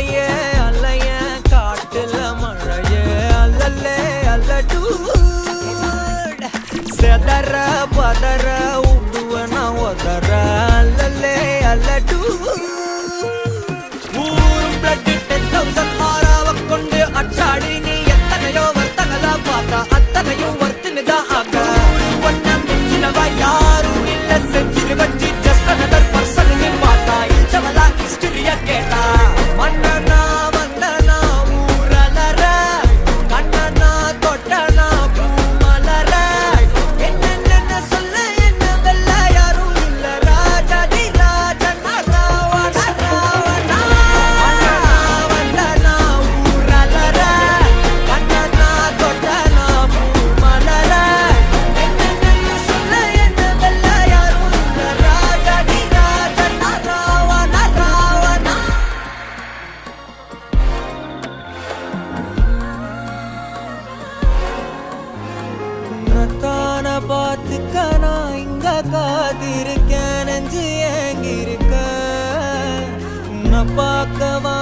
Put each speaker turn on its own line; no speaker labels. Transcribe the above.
அலையே அலைய காட்டுல மழையே அல்லல்லே அல்லடூ செதற பதற உடுவன ஒதற அல்லல்லே அல்லடூ ஊரும் பிளட் 10,000 ஆறாவ கொண்டு அச்சாடி நீ எத்தனையோ வர்த்தகலா பார்த்தா அத்தனையும் வர்த்தினுதான் ஆக ஒன்ன மிஞ்சினவ யாரும் இல்ல செஞ்சிரு வச்சு ஜஸ்ட் another person நீ பார்த்தா இச்சவலா ஹிஸ்டரிய கேட்டா மன்னனா வந்தனா ஊரலற கண்ணனா தொட்டனா பூமலற என்ன சொல்ல என்ன வெல்ல யாரும் இல்ல ராஜாதி ராஜனா ராவண ராவணா வந்தனா ஊரலற கண்ணனா தொட்டனா பூமலற என்ன சொல்ல என்ன வெல்ல யாரும் இல்ல ராஜாதி ராஜனா ராவண ராவணா உன்னத்தான பார்த்துக்க நான் இங்க காத்திருக்கேன் நெஞ்சு ஏங்கிருக்க உன்னை பார்க்கவா